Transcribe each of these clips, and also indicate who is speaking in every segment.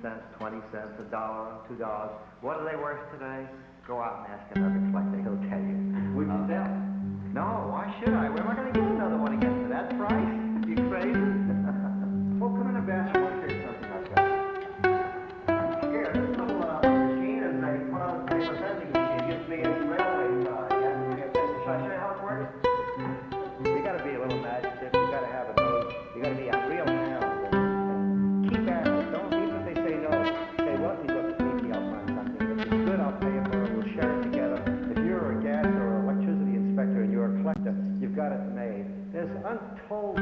Speaker 1: cents, 20 cents, $1, $2. What are they worth today? Go out and ask another collector, he'll tell you.
Speaker 2: Would you sell?
Speaker 1: No, why should I? Where am I going to get another one again for that price? You crazy?
Speaker 2: Well, come in the bathroom and take something like that.
Speaker 1: Here, this little machine is a put on a paper vending machine. It used to be a railway car. Should I show you how it works? You got to be a little imaginative. You got to have a nose. You got to be a real hound and keep at it. Don't even if they say no. Say what? You look sneaky. I'll find something. If it's good, I'll pay it for it. We'll share it together. If you're a gas or electricity inspector and you're a collector, you've got it made. There's untold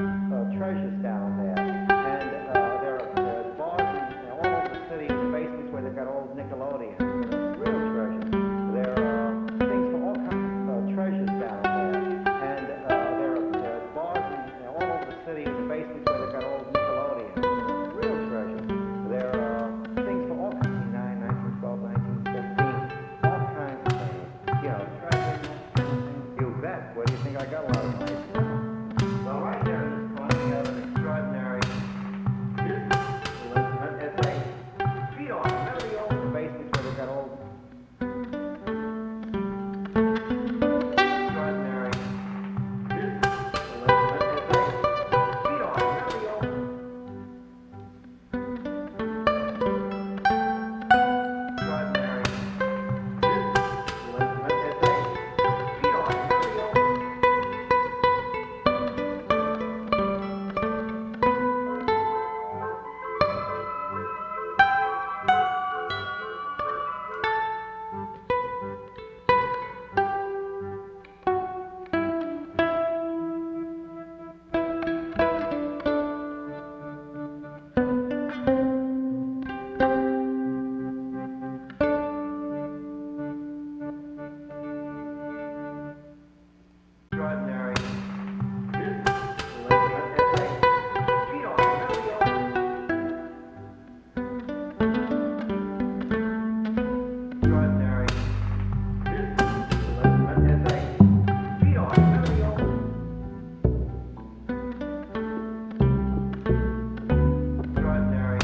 Speaker 1: treasures down there, and there are bars all over the city, in the basements where they've got old Nickelodeon. Real treasures. There are things for all kinds of treasures down there, and there are bars all over the city, in the basements where they've got old Nickelodeon. Real treasures. There are things for all kinds. 1912, 1915, all kinds of things. You know, treasures. You bet. What do you think I got a lot of money for? So right there in this corner, we have an extraordinary essay. Feet on. Remember the old basements where they've got old extraordinary essay. Feet on. Remember the old extraordinary essay. Feet on. Remember the old extraordinary essay. Feet on. Remember the old extraordinary essay. Feet on. Remember the old extraordinary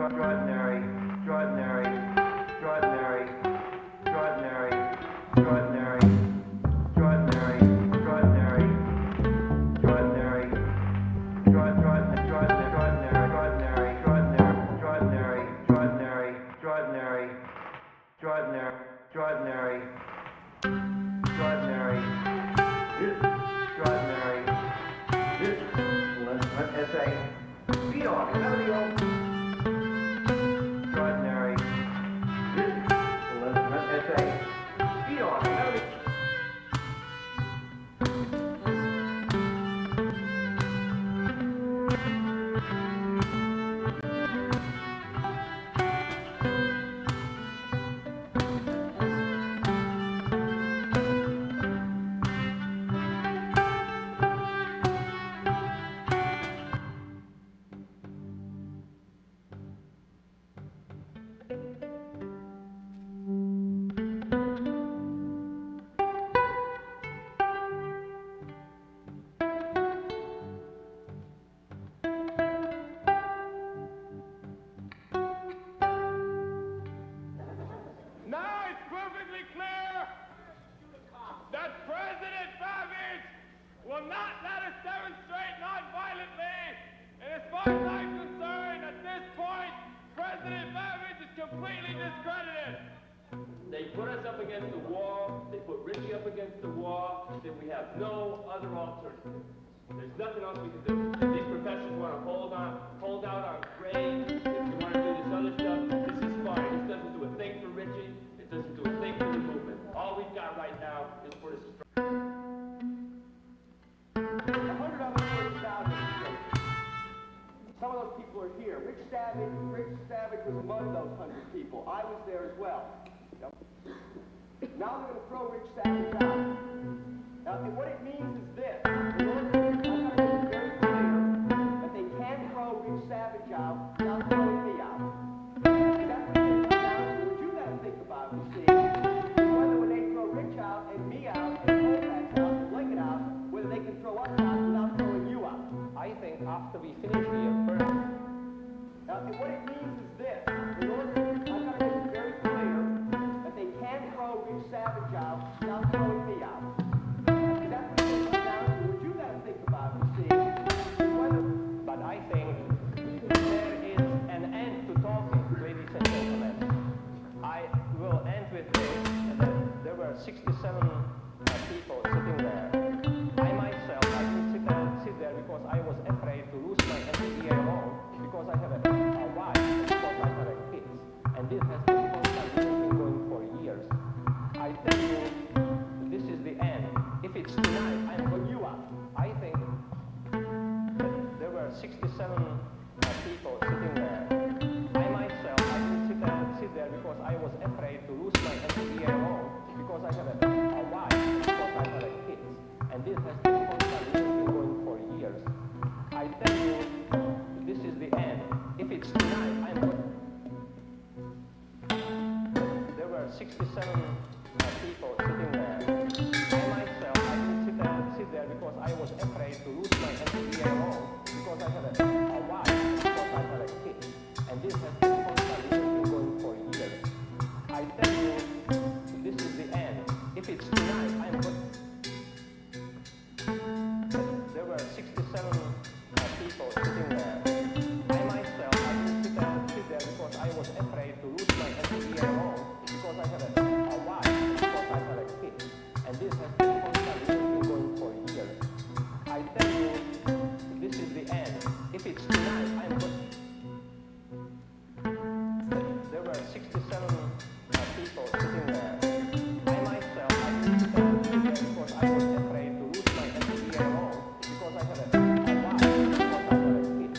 Speaker 1: extraordinary, extraordinary, extraordinary, extraordinary, extraordinary, extraordinary, extraordinary, extraordinary, extraordinary, extraordinary, extraordinary, let's say, beat off, remember the old extraordinary, let's say, beat off, remember the
Speaker 3: Now it's perfectly clear that President Savage will not let us demonstrate non-violently. And as far as I'm concerned, at this point, President Savage is completely discredited.
Speaker 4: They put us up against the wall, they put Richie up against the wall, then we have no other alternative. There's nothing else we can do. If these professors want to hold out on grades, if they want to do this other stuff, this is fine. This doesn't do a thing for Richie, it doesn't do a thing for the movement. All we've got right now is for this.
Speaker 5: 100 of us were established. Some of those people are here. Rich Savage was among those 100 people. I was there as well. Now they're going to throw Rich Savage out. Now, what it means is this. In order, I've got to make it very clear that they can't throw Rich Savage out without throwing me out. And that's what it comes down to. What you got to think about, you see, is whether when they throw Rich out and me out and Colfax out and Lincoln out, whether they can throw us out without throwing you out.
Speaker 4: I think after we finish here first.
Speaker 5: Now, what it means is this. In order, I've got to make it very clear that they can't throw Rich Savage out without throwing me out. And that's what it comes down to. What you got to think about, you see, is whether...
Speaker 4: But I think there is an end to talking, ladies and gentlemen. I will end with this. There were 67 people sitting there. I myself, I didn't sit there because I was afraid to lose my MBA alone, because I have a wife, and because I have kids. And this has been constantly going for years. I tell you, this is the end. If it's tonight, I'm going you out. I think there were 67 people sitting there. I myself, I didn't sit there because I was afraid to lose my MBA alone, because I have a wife, and because I have kids. And this has been constantly going for years. I tell you, this is the end. If it's tonight, I'm going. There were 67 people sitting there. I myself, I didn't sit there because I was afraid to lose my MBA alone, because I have a wife, and because I have kids. And this has been constantly going for years. I tell you, this is the end. If it's tonight, I'm going. There were 67 people sitting there. I myself, I didn't sit there because I was afraid to lose my MBA alone, because I have a wife, and because I have kids. And this has been constantly going for years. I tell you, this is the end. If it's tonight, I'm going. There were 67 people sitting there. I myself, I didn't sit there because I was afraid to lose my MBA alone, because I have a wife, and because I have kids.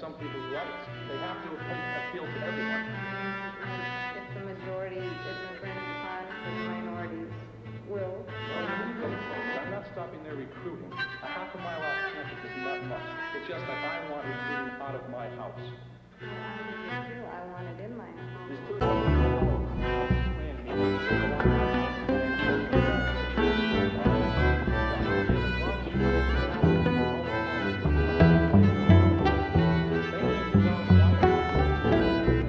Speaker 2: some people's rights. They have to appeal to everyone.
Speaker 6: If the majority isn't going to punish the minorities, will.
Speaker 2: I'm not stopping their recruiting. A half a mile off campus is not much. It's just that I want recruiting out of my house.
Speaker 6: I want it in my house.
Speaker 2: These two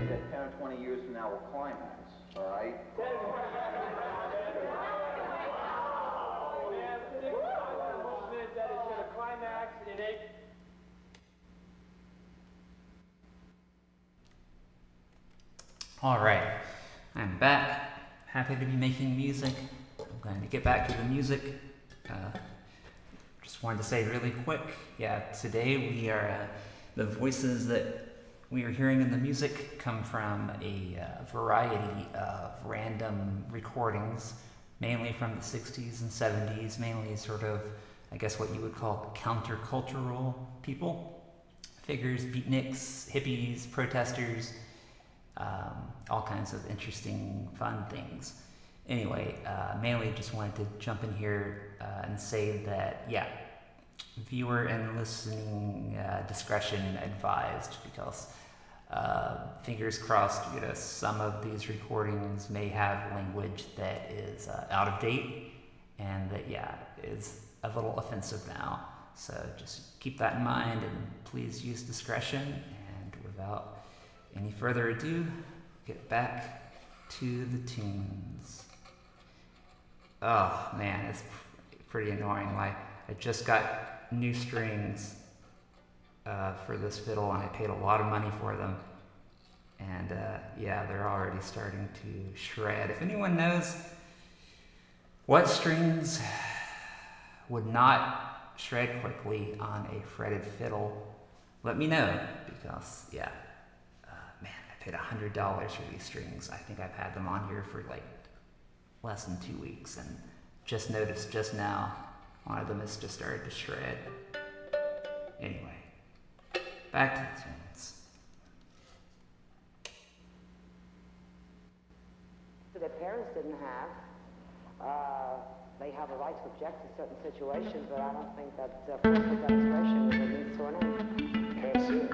Speaker 5: That 10 or 20 years from now will climax, all right?
Speaker 7: All right, I'm back. Happy to be making music. I'm going to get back to the music. Just wanted to say really quick, today we are, the voices that we are hearing in the music come from a variety of random recordings, mainly from the 60s and 70s, mainly sort of, I guess what you would call countercultural people, figures, beatniks, hippies, protesters, all kinds of interesting, fun things. Anyway, mainly just wanted to jump in here and say that, viewer and listening discretion advised, because fingers crossed, some of these recordings may have language that is out of date and that, is a little offensive now. So just keep that in mind and please use discretion. And without any further ado, get back to the tunes. Oh man, it's pretty annoying. Like, I just got new strings for this fiddle and I paid a lot of money for them. And they're already starting to shred. If anyone knows what strings would not shred quickly on a fretted fiddle, let me know, because I paid $100 for these strings. I think I've had them on here for like less than 2 weeks, and just noticed just now one of them has just started to shred. Anyway, back to the tunes.
Speaker 8: Their parents didn't have. They have a right to object to certain situations, but I don't think that forceful demonstration is a means to an end.
Speaker 2: Can't see it.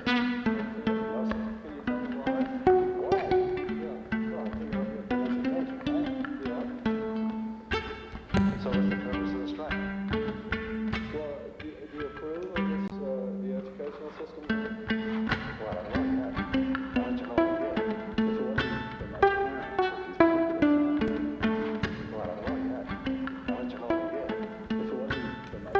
Speaker 2: So what's the purpose of the strike? Well, do you approve of this, the educational system? Well, I don't know yet. Why don't you hold it here? If it wasn't for my parents, well, I don't know yet. Why don't you hold it here? If it wasn't for my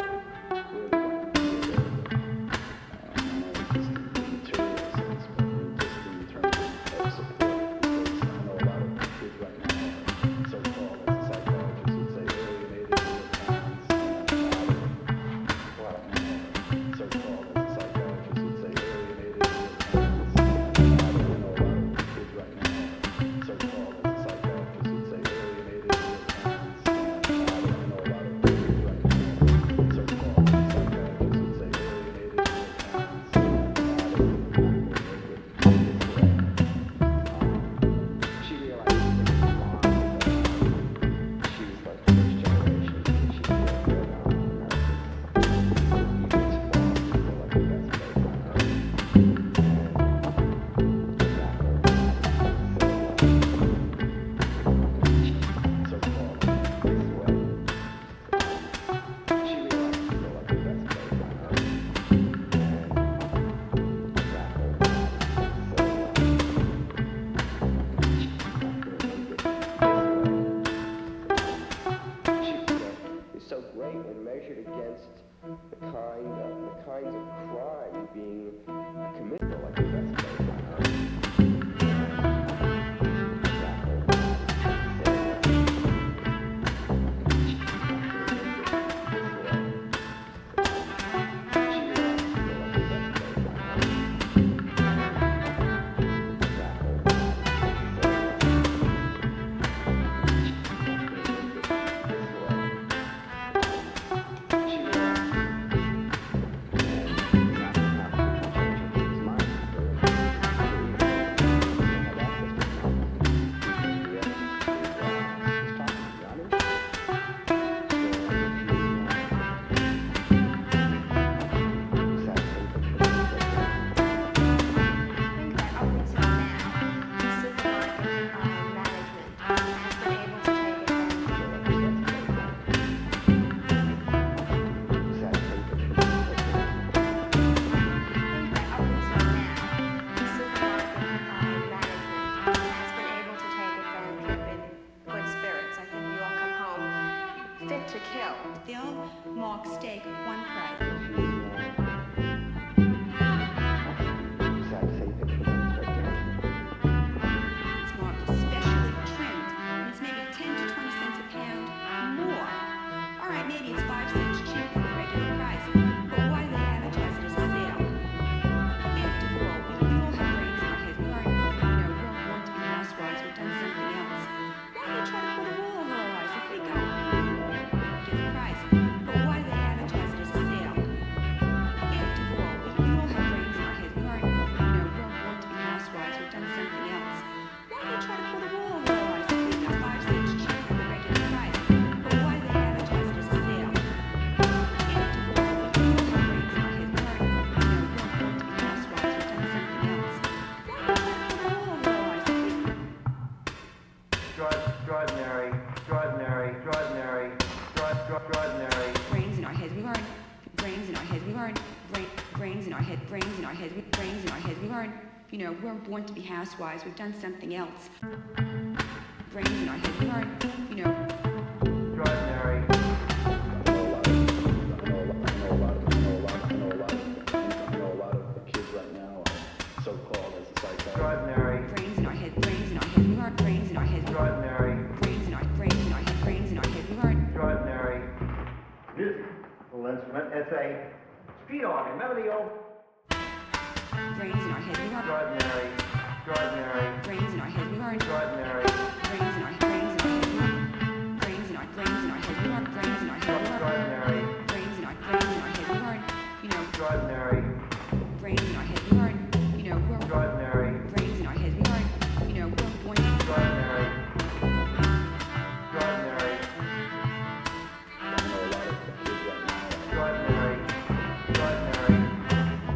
Speaker 9: Fit to kill.
Speaker 10: They'll mark steak one price. It's marked specially trimmed, and it's maybe 10 to 20 cents a pound more. All right, maybe it's 5 cents cheaper than the regular price, but why do they advertise it as a sale? After all, we all have brains in our heads. We aren't, we're born to be housewives. We've done something else. Why do they try to put a wool over our eyes if we got regular price? But why do they advertise it as a sale? After all, we all have brains in our heads. We aren't, we're born to be housewives. We've done something else. Why do they try to put a wool over our eyes if we got 5 cents cheaper than the regular price? But why do they advertise it as a sale? After all, we all have brains in our heads. We aren't, we're born to be housewives. We've done something else. Why do they try to put a wool over our eyes if we
Speaker 1: Extraordinary, extraordinary, extraordinary, extraordinary.
Speaker 10: brains in our heads. We aren't brains in our heads. We aren't brains in our head. Brains in our heads. Brains in our heads. We aren't. We weren't born to be housewives. We've done something else. Brains in our heads. We aren't.
Speaker 1: Extraordinary.
Speaker 2: I know a lot of the kids right now are so-called as a psychiatrist.
Speaker 1: Extraordinary.
Speaker 10: Brains in our head. Brains in our head. We aren't brains in our heads.
Speaker 1: Extraordinary.
Speaker 10: Brains in our head. Brains in our head. We aren't.
Speaker 1: Extraordinary. Musical instrument. It's a street organ. Remember the old
Speaker 10: Brains in our head. We aren't.
Speaker 1: extraordinary, extraordinary,
Speaker 10: Brains in our head. We aren't.
Speaker 1: extraordinary,
Speaker 10: Brains in our head. Brains in our head. Brains in our head. We aren't brains in our head.
Speaker 1: extraordinary,
Speaker 10: Brains in our head. We aren't.
Speaker 1: extraordinary,
Speaker 10: Brains in our head. We aren't. We're
Speaker 1: extraordinary,
Speaker 10: brains in our heads. We aren't. We're born.
Speaker 1: extraordinary, extraordinary,
Speaker 2: I know a lot of the kids right now are
Speaker 1: extraordinary, extraordinary,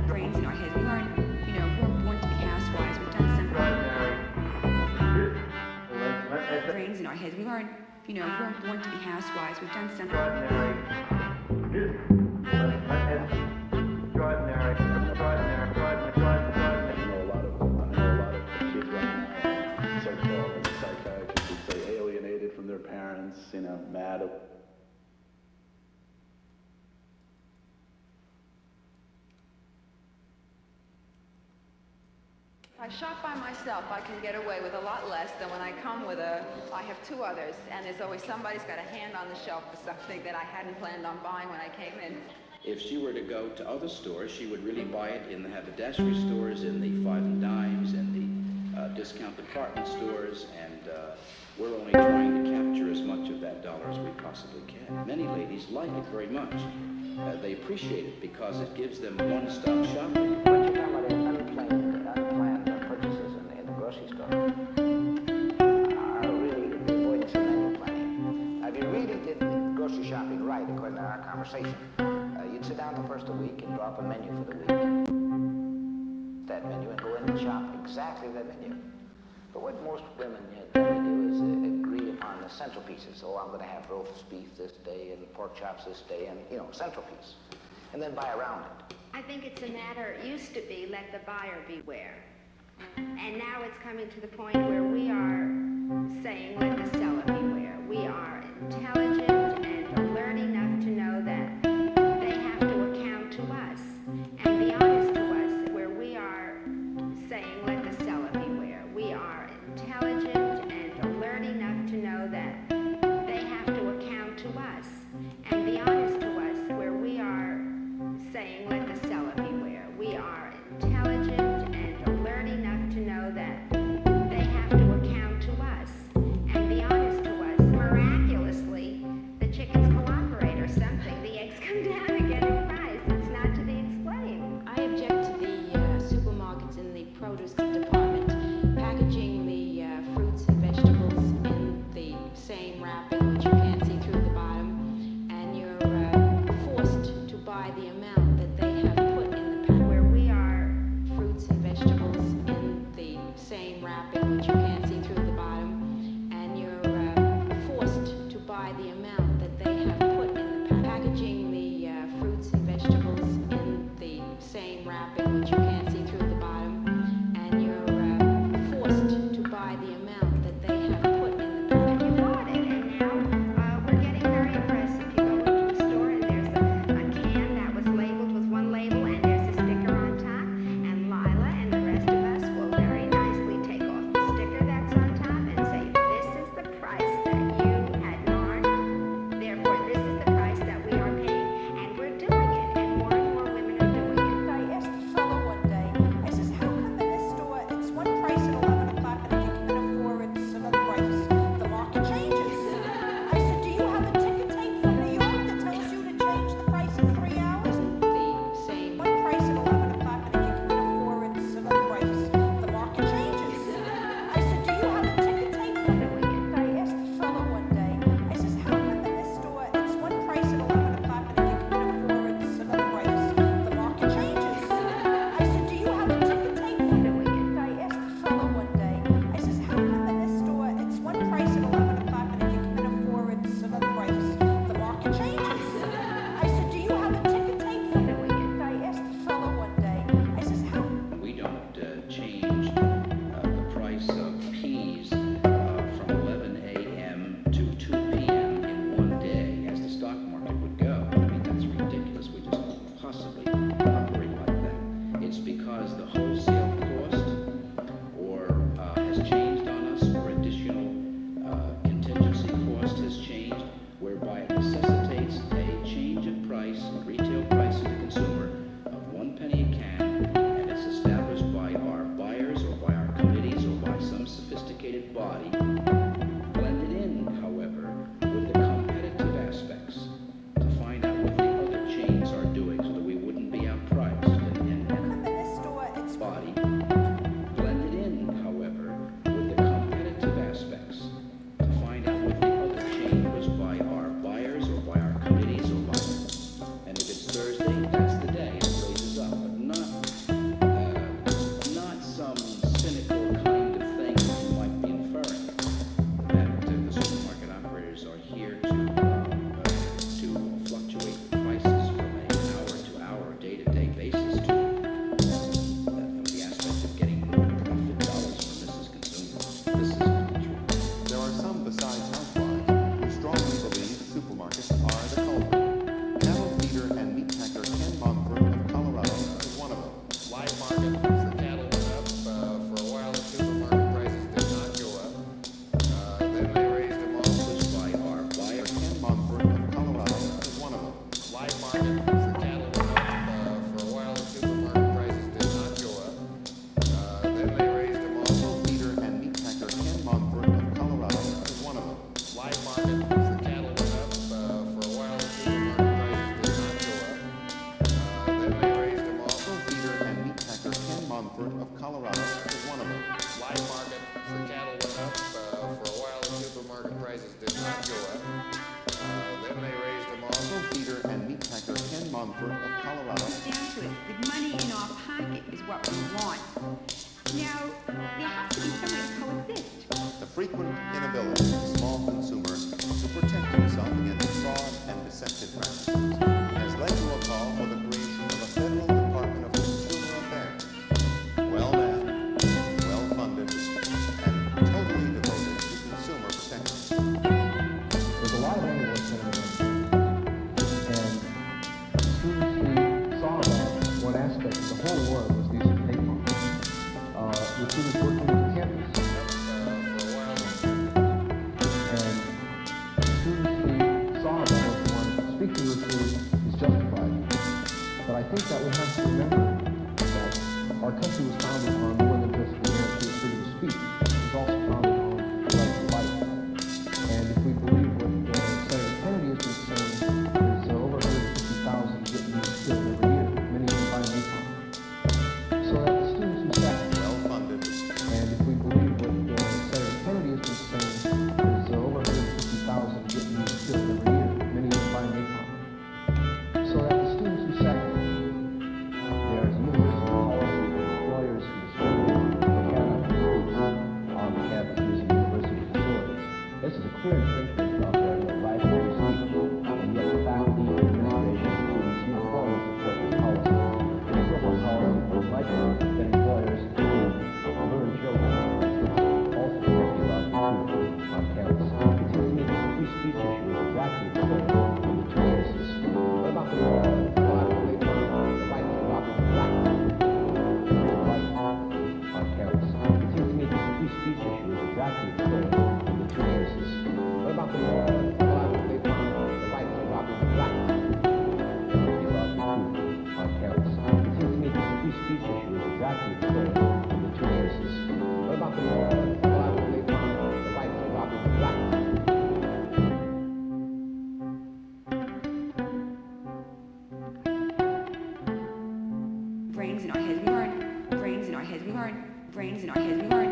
Speaker 10: Brains in our heads. We aren't. We're born to be housewives. We've done something.
Speaker 1: extraordinary. Musical instrument. It's a
Speaker 10: Brains in our heads. We aren't. We're born to be housewives. We've done something.
Speaker 1: extraordinary. Musical instrument. It's extraordinary, extraordinary, extraordinary.
Speaker 2: I know a lot of the kids right now are so-called as a psychiatrist would say alienated from their parents, mad.
Speaker 6: If I shop by myself, I can get away with a lot less than when I come with I have two others, and there's always somebody's got a hand on the shelf for something that I hadn't planned on buying when I came in.
Speaker 11: If she were to go to other stores, she would really buy it in the haberdashery stores, in the five and dimes, and the discount department stores, and we're only trying to capture as much of that dollar as we possibly can. Many ladies like it very much. They appreciate it because it gives them one-stop shopping.
Speaker 8: What you're talking about is unplanned purchases in the grocery store are really the avoidance of menu planning. If you really did grocery shopping right, according to our conversation, you'd sit down the first of the week and draw up a menu for the week. That menu and go in and shop exactly that menu. But what most women tend to do is agree upon the central pieces. Oh, I'm going to have roast beef this day and pork chops this day, and central piece, and then buy around it.
Speaker 9: I think it's a matter, it used to be, let the buyer beware. And now it's coming to the point where we are saying, let the seller beware. We are intelligent and alert enough to know that they have to account to us and be honest to us, where we are saying, let the seller beware. We are intelligent and alert enough to know that they have to account to us and be honest to us, where we are saying, let the seller beware. We are intelligent and alert enough to know that they have to account to us and be honest to us. Miraculously,
Speaker 12: protected practices has led to a call for the creation of a federal Department of Consumer Affairs, well-manned, well-funded, and totally devoted to consumer protection.
Speaker 13: There's a lot of annual and students who saw that one aspect of the whole world was the use of payphone. The students working with campus. And students who saw that one speaking with you is justified. But I think that we have to remember that our country was founded on more than just the guarantee of freedom of speech. It was also founded on the right to life. And if we believe what Senator Kennedy has been saying, there's over 150,000 Vietnamese killed every year, many of them by napalm. So that the students who sat
Speaker 12: well-funded,
Speaker 13: and if we believe what Senator Kennedy has been saying, there's over 150,000 Vietnamese killed every year, many of them by napalm. So that the students who sat there's university policy, employers in the school, they cannot recruit on the campus using university facilities. This is a clear infringement of their right to free speech, and yet the faculty, administration, and students uniformly support this policy. It's a different policy, like that employers who burn children also can't be allowed to recruit on campus. It seems to me that the free speech issue is exactly the same in the two cases. What about the law? The right to robbing black on campus? It seems to me that the free speech issue is exactly the same in the two cases. What about the law? They found the right to robbing black on campus. It seems to me that the free speech issue is exactly the same in the two cases. What about the law? They found the right to robbing black.
Speaker 10: Brains in our heads, we learn. Brains in our heads, we learn. Brains in our heads, we learn.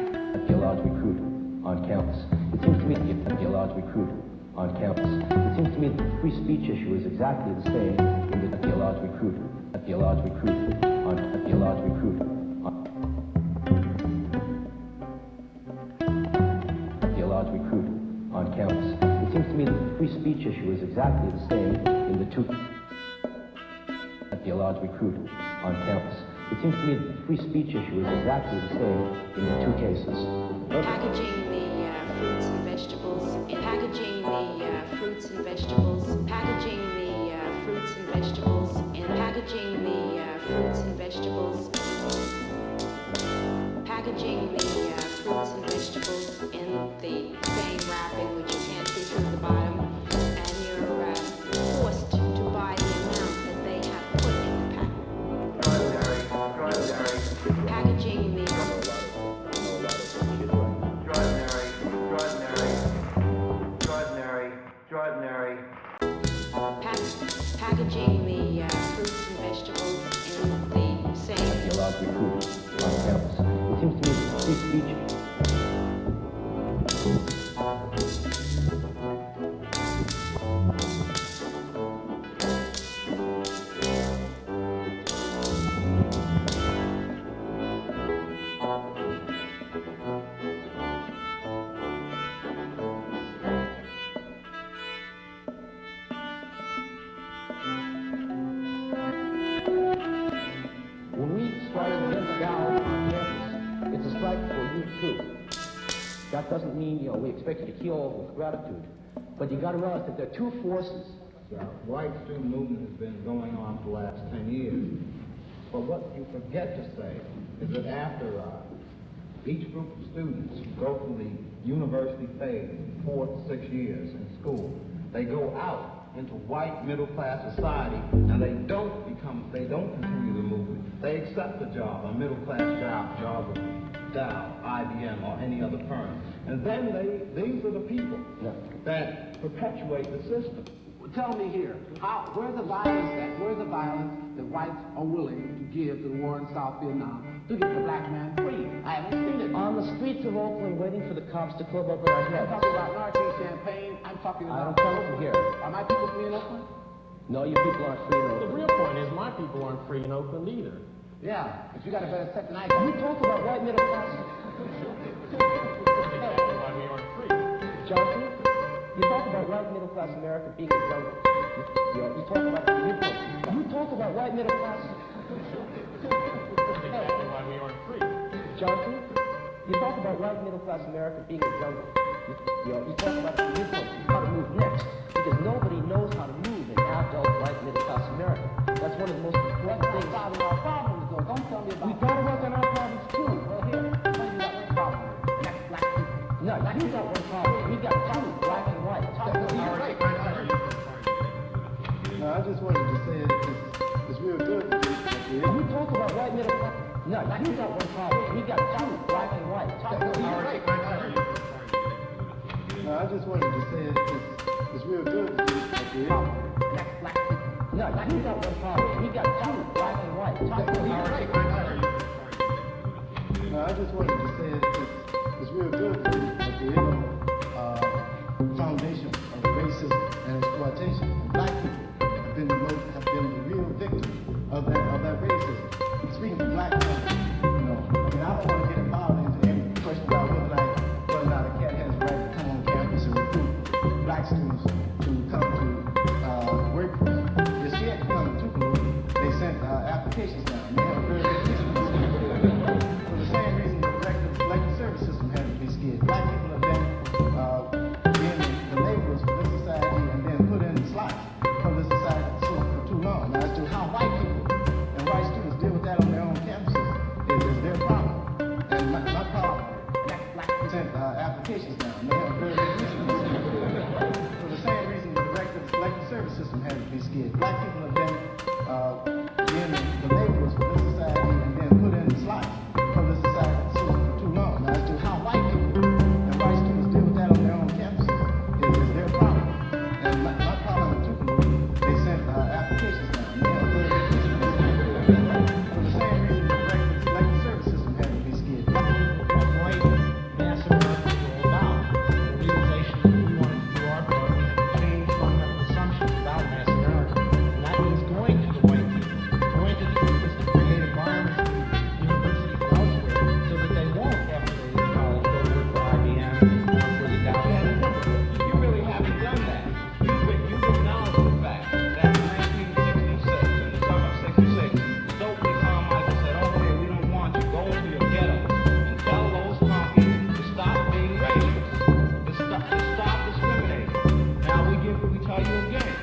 Speaker 13: Be allowed to recruit on campus. It seems to me that you be allowed to recruit on campus. It seems to me that the free speech issue is exactly the same in the be allowed to recruit. Be allowed to recruit on be allowed to recruit on be allowed to recruit on campus. It seems to me that the free speech issue is exactly the same in the two be allowed to recruit on campus. It seems to me that the free speech issue is exactly the same in the two cases.
Speaker 14: Packaging the fruits and vegetables, packaging the fruits and vegetables, packaging the fruits and vegetables, and packaging the fruits and vegetables, packaging the fruits and vegetables in the same wrapping which you can't see through the bottom, and you're forced to buy the amount that they have put in the pack. Packaging the packaging the fruits and vegetables in the same.
Speaker 13: Be allowed to recruit on campus. It seems to me that the free speech. When we started against gals on campus, it's a strike for you too. That doesn't mean, we expect you to heal with gratitude. But you got to realize that there are two forces.
Speaker 15: The white student movement has been going on for the last 10 years. But what you forget to say is that after each group of students go through the university phase, 4 to 6 years in school, they go out into white middle-class society, and they don't continue the movement. They accept a job, a middle-class job with Dow, IBM, or any other firm. And then these are the people that perpetuate the system.
Speaker 16: Tell me here, where's the violence that whites are willing to give to the war in South Vietnam to get the black man free? I haven't seen it.
Speaker 13: On the streets of Oakland, waiting for the cops to club over our heads.
Speaker 16: I'm talking about Narcan Champagne. I'm talking about...
Speaker 13: I don't come from here.
Speaker 16: Are my people free in Oakland?
Speaker 13: No, you people aren't free in Oakland.
Speaker 17: The real point is my people aren't free in Oakland either.
Speaker 16: Yeah, but you got a better set than I
Speaker 13: You talk about white middle class.
Speaker 17: That's exactly why we aren't free.
Speaker 13: Johnson,
Speaker 17: You talk about white middle class America being a jungle. You talk about you talk about white middle class.
Speaker 3: Exactly why we aren't free.
Speaker 17: Johnson, you talk about white middle class America being a jungle. You talk about how to move next, because nobody knows how to move in adult white middle class America. That's one of the most important things.
Speaker 16: Our problems, though. Don't tell me about.
Speaker 17: We gotta work on our problems too.
Speaker 16: Well, here, tell you got one problem, and that's black people.
Speaker 17: No, you got one problem. We got two, black and white.
Speaker 2: No, I just wanted to say it's real good.
Speaker 17: You talk about white middle class. No, you got one problem. We got two, black and white.
Speaker 2: No, I just wanted to say it's real good.
Speaker 16: That's black people.
Speaker 17: No, you got one problem. We got two, black and white.
Speaker 2: No, I just wanted to say it's real good. Foundation of racism and exploitation. Black people have been the real victim of that racism. Speaking of black people, I don't want to get involved into any question about whether or not a cat has the right to come on campus and recruit black students to come to work for them. They're scared to come to Tupelo. They sent applications down. They have a very good reason for the same reason the elected service system had to be scared. Black people have been being the laborers for this society and then put in slots for this society for too long. Now, as to how white people and white students deal with that on their own campuses is their problem. And my problem, black people sent applications down. They have a very good reason for the same reason the elected service system had to be scared. Black people have been being the laborers for this society and then put in slots for this society for too long. Now, as to how white people and white students deal with that on their own campuses is their problem. And my problem in Tupelo, they sent applications down. They have a very good reason for the same reason the elected service system had to be scared.
Speaker 15: White mass America were about the realization that we wanted to do our part. We had to change fundamental assumptions about mass America. And that means going to the white people, going to the campus to create environments in universities and elsewhere so that they won't, after they leave college, go to work for IBM or for the Dow Jones.
Speaker 5: You really haven't done that. You've acknowledged the fact that in 1966, in the summer of 66, Stokely Carmichael said, okay, we don't want you, go into your ghettos and tell those monkeys to stop being racist, to stop discriminating. Now we tell you again.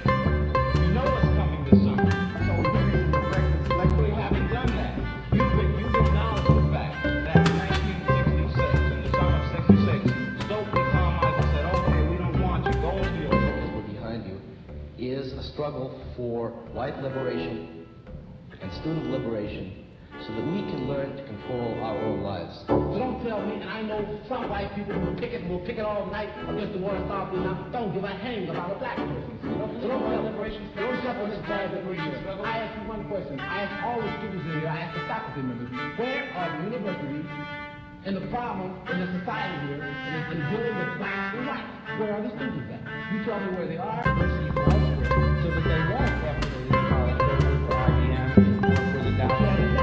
Speaker 5: You know what's coming this summer. So you really haven't done that. You've acknowledged the fact that in 1966, in the summer of 66, Stokely Carmichael said, okay, we don't want you, go into your ghettos.
Speaker 13: Behind you is a struggle for white liberation and student liberation so that we can learn to control our own lives.
Speaker 16: So don't tell me, and I know some white people will picket all night against the war in South Vietnam. Don't give a hang about a black person. So don't tell liberation. Don't jump on this bad liberation. I ask you one question. I ask all the students in here, I ask the faculty members, where are the universities and the problems in the society here in dealing with blacks and whites? Where are the students at? You tell me where they are.
Speaker 15: Universities and elsewhere so that they won't, after they leave college, go to work for IBM or for the Dow Jones.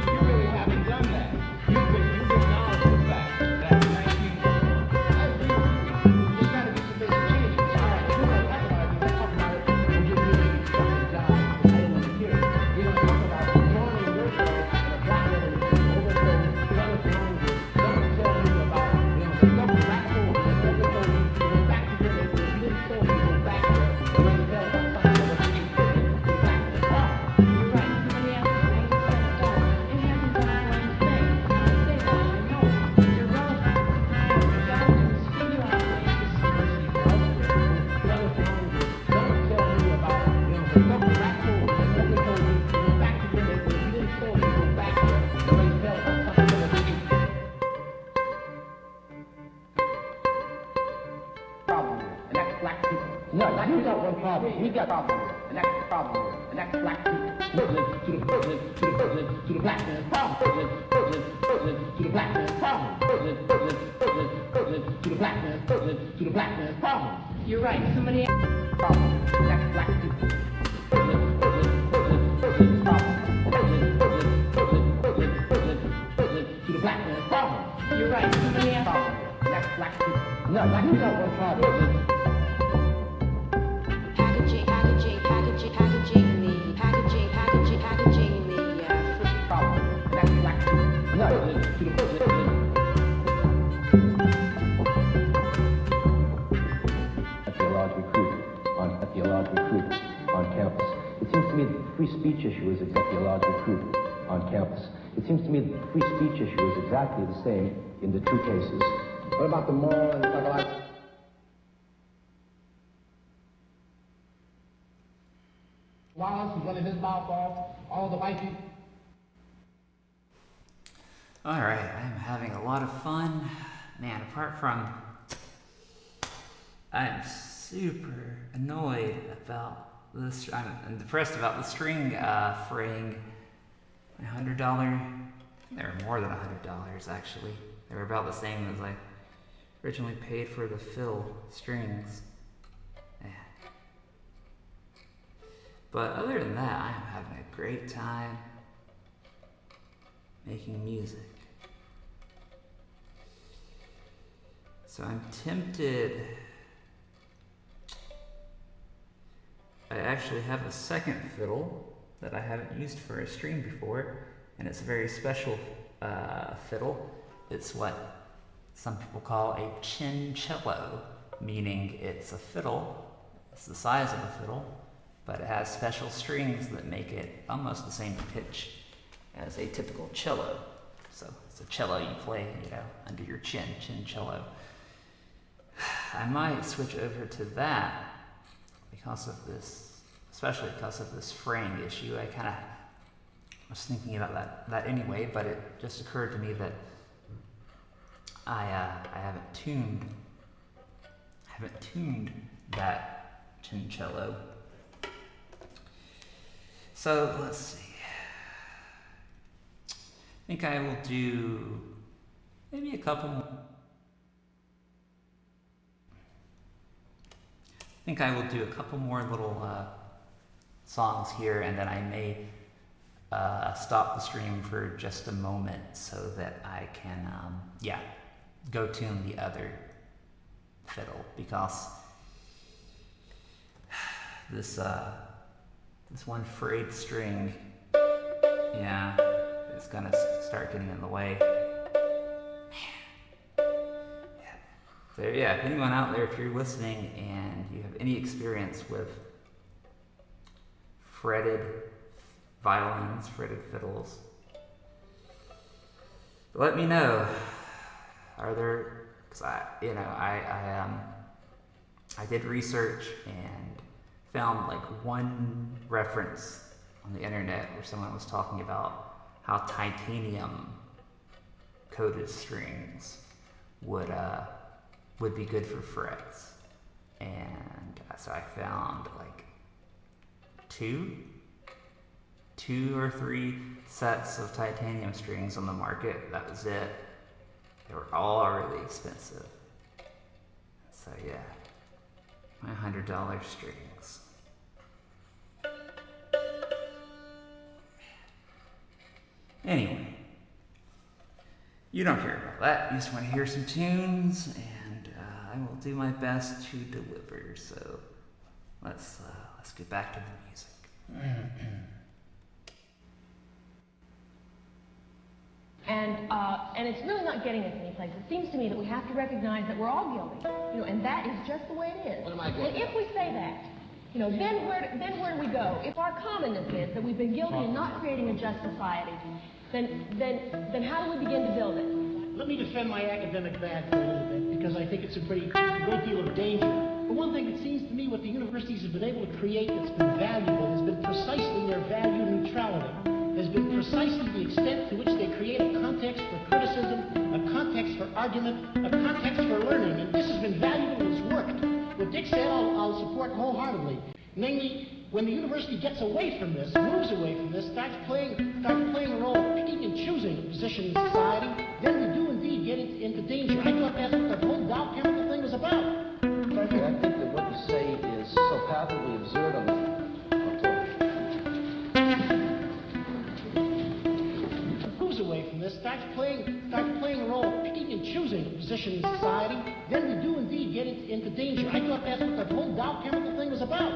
Speaker 5: You really haven't done that. You've acknowledged the fact that in 19...
Speaker 16: I agree with you. There's got to be some basic changes. All right, we don't talk about it. We'll talk about it when you're doing a job. I don't want to hear it. We don't talk about joining your girl in a black revolution, overthrow color language. Don't tell me about, the government black folk. Don't tell me to go back to your neighborhood. You didn't tell me to go back there. You didn't tell about something that was important. You're back to the problem.
Speaker 14: You're right. Somebody else is saying it hasn't done all I'm saying. I say that, I know. You're relevant. You've got to figure out ways to
Speaker 16: Don't tell me about, the government black folk. Don't tell me to go back to your neighborhood. You didn't tell me to go back there. You didn't tell about something that was important. Problem here, and that's black people.
Speaker 17: No, you got one problem. We got
Speaker 16: a problem here, and that's the problem here, and that's black people. To the black man's problem. To the black man's problem. To the black man's problem.
Speaker 14: You're right. Somebody else.
Speaker 16: Problem, and that's black people. To the black man's problem.
Speaker 14: You're right. Somebody else.
Speaker 16: Problem, and that's black people.
Speaker 17: No, you got one problem.
Speaker 13: free speech issue is exactly allowed to recruit on campus. It seems to me that the free speech issue is exactly the same in the two cases.
Speaker 16: What about the moral and psychological? Wallace was running his mouth off, all the white people.
Speaker 7: Alright, I'm having a lot of fun. Man, apart from I am super annoyed about this. I'm depressed about the string fraying. My $100. They were more than $100 actually. They were about the same as I originally paid for the fill strings. Yeah. But other than that, I am having a great time making music. So I'm tempted. I actually have a second fiddle that I haven't used for a string before, and it's a very special fiddle. It's what some people call a chincello, meaning it's a fiddle, it's the size of a fiddle, but it has special strings that make it almost the same pitch as a typical cello. So it's a cello you play, under your chin, chincello. I might switch over to that because of this, especially because of this fraying issue. I kind of was thinking about that anyway, but it just occurred to me that I haven't tuned that chincello. So let's see. I think I will do maybe a couple more. I think I will do a couple more little songs here, and then I may stop the stream for just a moment so that I can, go tune the other fiddle, because this one frayed string, it's gonna start getting in the way. So if anyone out there, if you're listening and you have any experience with fretted violins, fretted fiddles, let me know. Are there, because I did research and found like one reference on the internet where someone was talking about how titanium coated strings would be good for frets, and so I found like two or three sets of titanium strings on the market. That was it. They were all really expensive. So my $100 strings. Anyway, you don't care about that. You just want to hear some tunes, and I will do my best to deliver. So let's get back to the music.
Speaker 18: And it's really not getting us anyplace. It seems to me that we have to recognize that we're all guilty, and that is just the way it is.
Speaker 16: What am I
Speaker 18: And if we say that, then where do we go? If our commonness is that we've been guilty in not creating a just society, then how do we begin to build it?
Speaker 16: Let me defend my academic bag for a little bit, because I think it's a great deal of danger. For one thing, it seems to me what the universities have been able to create that's been valuable has been precisely their value neutrality, has been precisely the extent to which they create a context for criticism, a context for argument, a context for learning, and this has been valuable and it's worked. What Dick said, I'll support wholeheartedly. Namely, when the university gets away from this, moves away from this, starts playing a role of picking and choosing a position in society, then we do indeed get into danger. I thought that's what the whole Dow chemical thing was about.
Speaker 13: Frankly, I think that what you say is so patently absurd on the
Speaker 16: Moves away from this, starts playing a role of picking and choosing a position in society, then we do indeed get into danger. I thought that's what the whole Dow chemical thing was about.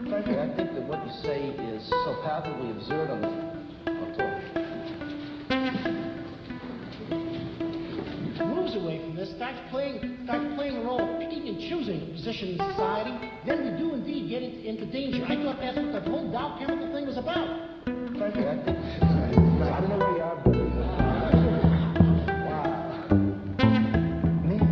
Speaker 13: Frankly, I think that what you say is so patently absurd on the
Speaker 16: Moves away from this, this starts playing a role of picking and choosing a position in society, then we do indeed get into danger. I thought that's what the whole Dow chemical thing was about.
Speaker 17: Frankly, I think, I don't know where you are, but wow. Man,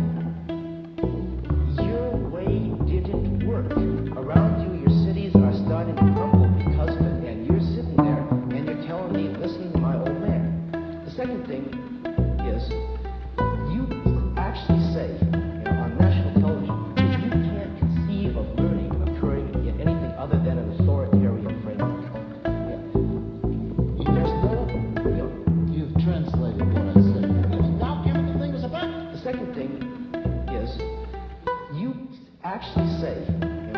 Speaker 17: your way didn't work. Around you, your cities are starting to crumble because of it, and you're sitting there and you're telling me, listen to my old man. The second thing is, you actually say, on national television, that you can't conceive of learning occurring in anything other than an authoritarian framework. There's no,
Speaker 16: You've translated what I said. The Dow chemical thing was about.
Speaker 17: the second thing is, you actually say,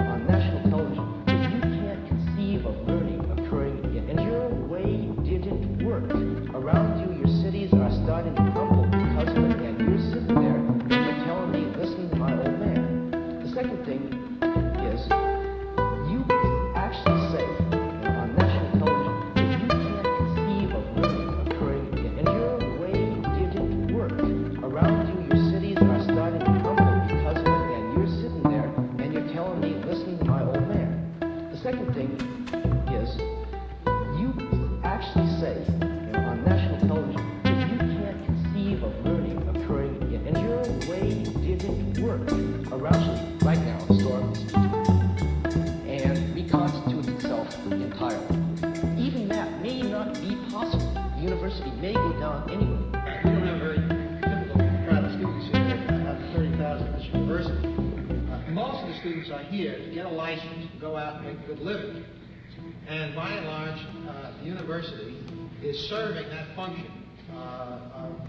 Speaker 17: on national television, that you can't conceive of learning occurring in any your way didn't work. Around you, your cities are starting to crumble because of it, and you're sitting there and you're telling me, listen to my old man. The second thing is, you actually say, on national television, that you can't conceive of learning occurring in any your way didn't work. Around you, your cities are starting to crumble because of it, and you're sitting there and you're telling me, listen to my old man. The second thing is, you actually say, on national television, that you can't conceive of learning occurring in any your way didn't work. Around right now, historically speaking, and reconstitute itself entirely. Even that may not be possible. The university may go down anyway.
Speaker 16: We don't have a very typical crowd of students here. Out of 30,000 at this university. Most of the students are here to get a license to go out and make a good living. And by and large, the university is serving that function,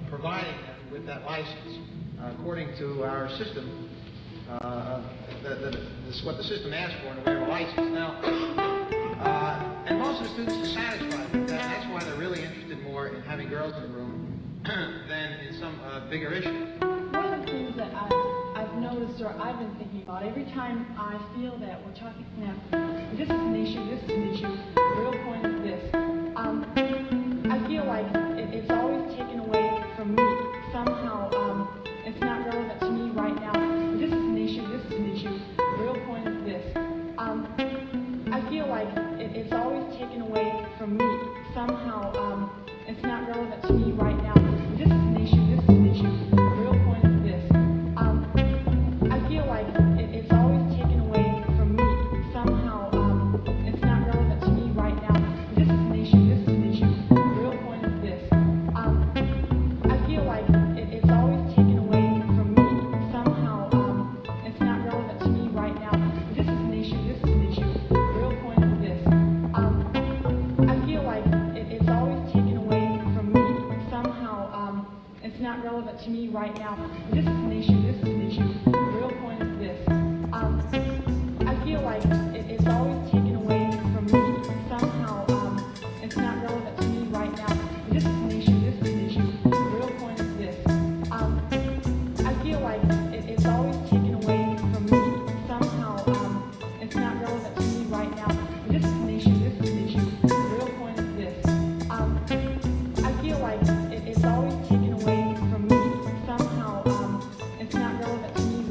Speaker 16: providing them with that license. According to our system, this is what the system asks for in the way of a license. Now, and most of the students are satisfied with that. That's why they're really interested more in having girls in the room than in some bigger issue.
Speaker 19: One of the things that I've noticed, or I've been thinking about, every time I feel that we're talking now, this is an issue, the real point is this. I feel like it's always taken away from me. Somehow, it's not relevant to me right now. This is an issue, the real point is this. I feel like it's always taken away from me. Somehow, it's not relevant to me right now. This is an issue, the real point is this. I feel like it's always taken away from me. Somehow, it's not relevant to me right now. This is an issue, the real point is this. I feel like it's always taken away from me. Somehow, it's not relevant to me right now. This is an issue, the real point is this. I feel like it's always taken away from me. Somehow, it's not relevant to me right now. This is an issue, the real point is this. I feel like it's always taken away from me. Somehow, it's not relevant to me right now. This is an issue, the real point is this. I feel like it's always taken away from me. Somehow, it's not relevant to me right now. This is an issue, the real point is this. I feel like it's always taken away from me. Somehow, it's not relevant to me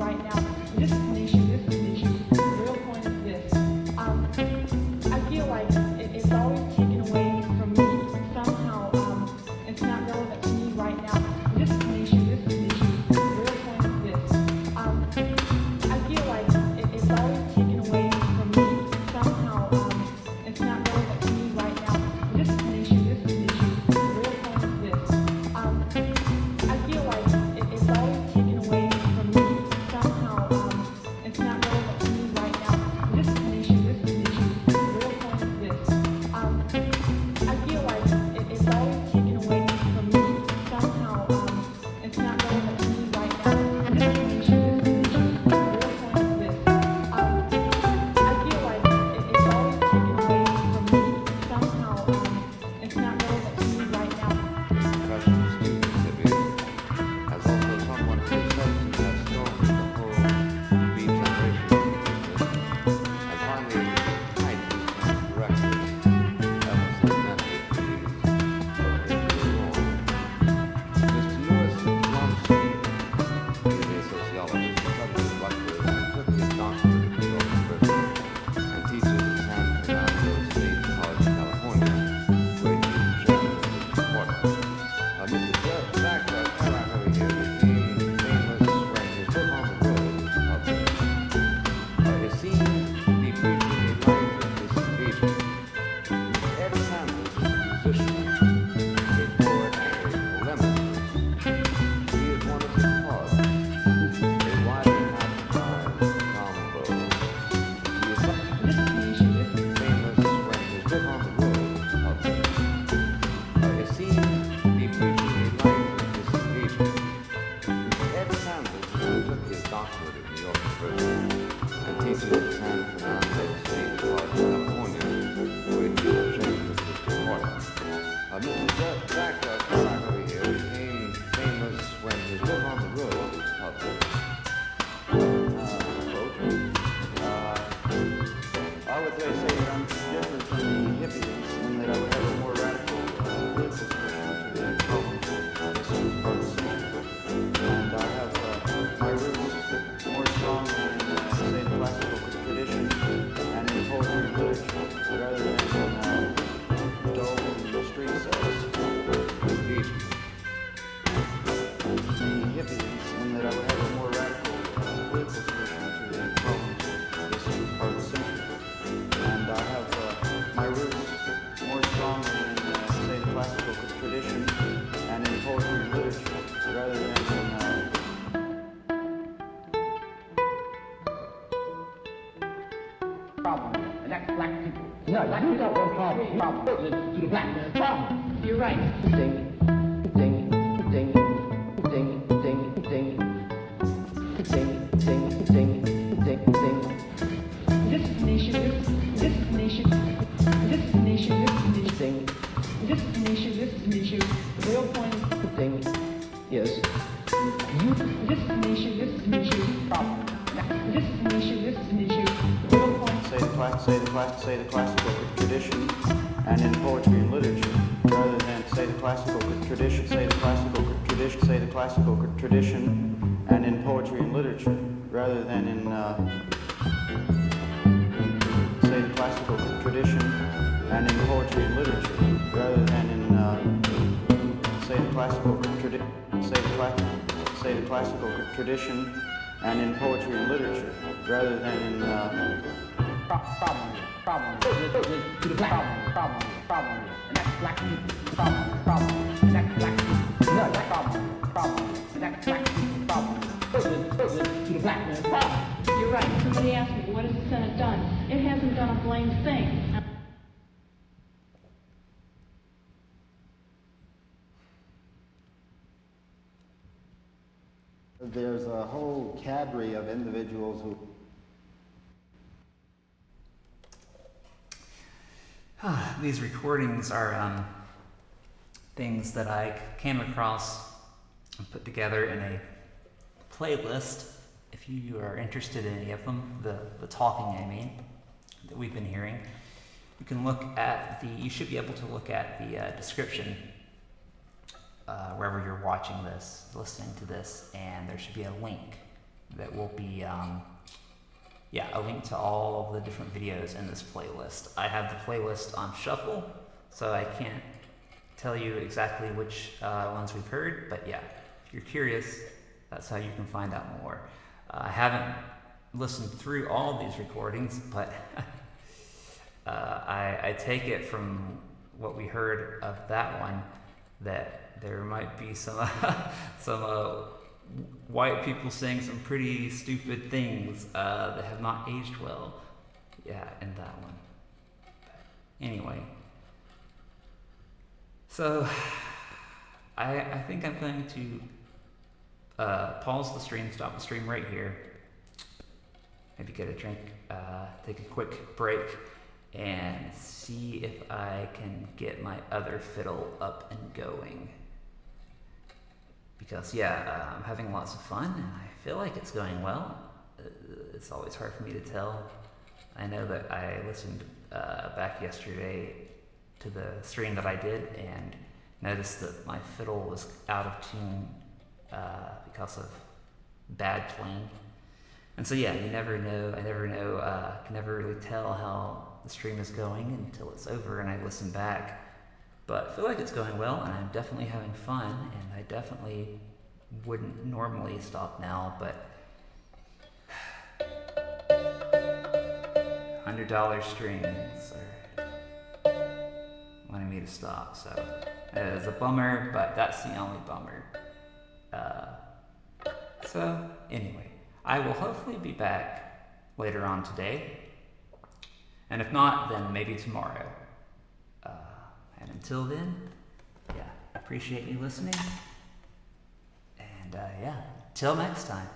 Speaker 12: Mr. Jack Clark over here became famous when his book On the Road was published.
Speaker 20: I would say that I'm different from the hippies in that I would have a more radical political solution to the problems of this part of the century. And I have my roots more strongly in, say, the classical tradition and in poetry and literature, rather than in dull street cells. The hippies in that I would have a more radical political solution to the problems of this part of the century. And I have my roots more strongly in, say, the classical tradition and in poetry and literature, rather than in
Speaker 16: problem, and that's black people. No, you got one problem. Problem to the black man's problem.
Speaker 19: You're right.
Speaker 16: Ding, ding, ding, ding, ding, ding, ding, ding, ding, ding, ding.
Speaker 19: This is an issue. This is an issue. This is an issue. This is an issue.
Speaker 16: Ding.
Speaker 19: This is an issue. This is an issue. The real point is
Speaker 16: Ding. Yes.
Speaker 19: This is an issue. This is an issue. Problem. This is an issue. This is an issue. The real point.
Speaker 20: say the classical tradition and in poetry and literature, rather than say the classical tradition, say the classical tradition and in poetry and literature, rather than in say the classical tradition and in poetry and literature, rather than in say the classical tradition and in poetry and literature, rather than in
Speaker 16: problem to the black problem, and that's black people. Problem, and that's black people. No, that problem, and that's black people. Problem to the black man's problem.
Speaker 19: You're right. Somebody asked me, what has the Senate done? It hasn't done a blame thing.
Speaker 20: There's a whole cadre of individuals who
Speaker 7: these recordings are things that I came across and put together in a playlist. If you are interested in any of them, the talking, I mean, that we've been hearing, you can look at you should be able to look at the description wherever you're watching this, listening to this, and there should be a link that will be a link to all of the different videos in this playlist. I have the playlist on shuffle, so I can't tell you exactly which ones we've heard, but yeah, if you're curious, that's how you can find out more. I haven't listened through all of these recordings, but I take it from what we heard of that one that there might be some white people saying some pretty stupid things that have not aged well. Yeah, in that one. But anyway. So, I think I'm going to pause the stream, stop the stream right here. Maybe get a drink, take a quick break, and see if I can get my other fiddle up and going. Because I'm having lots of fun and I feel like it's going well. It's always hard for me to tell. I know that I listened back yesterday to the stream that I did and noticed that my fiddle was out of tune because of bad playing. And so you never know, I can never really tell how the stream is going until it's over and I listen back. But I feel like it's going well, and I'm definitely having fun, and I definitely wouldn't normally stop now, but $100 streams are wanting me to stop, so it's a bummer, but that's the only bummer. So anyway, I will hopefully be back later on today, and if not, then maybe tomorrow. And until then, appreciate you listening. And till next time.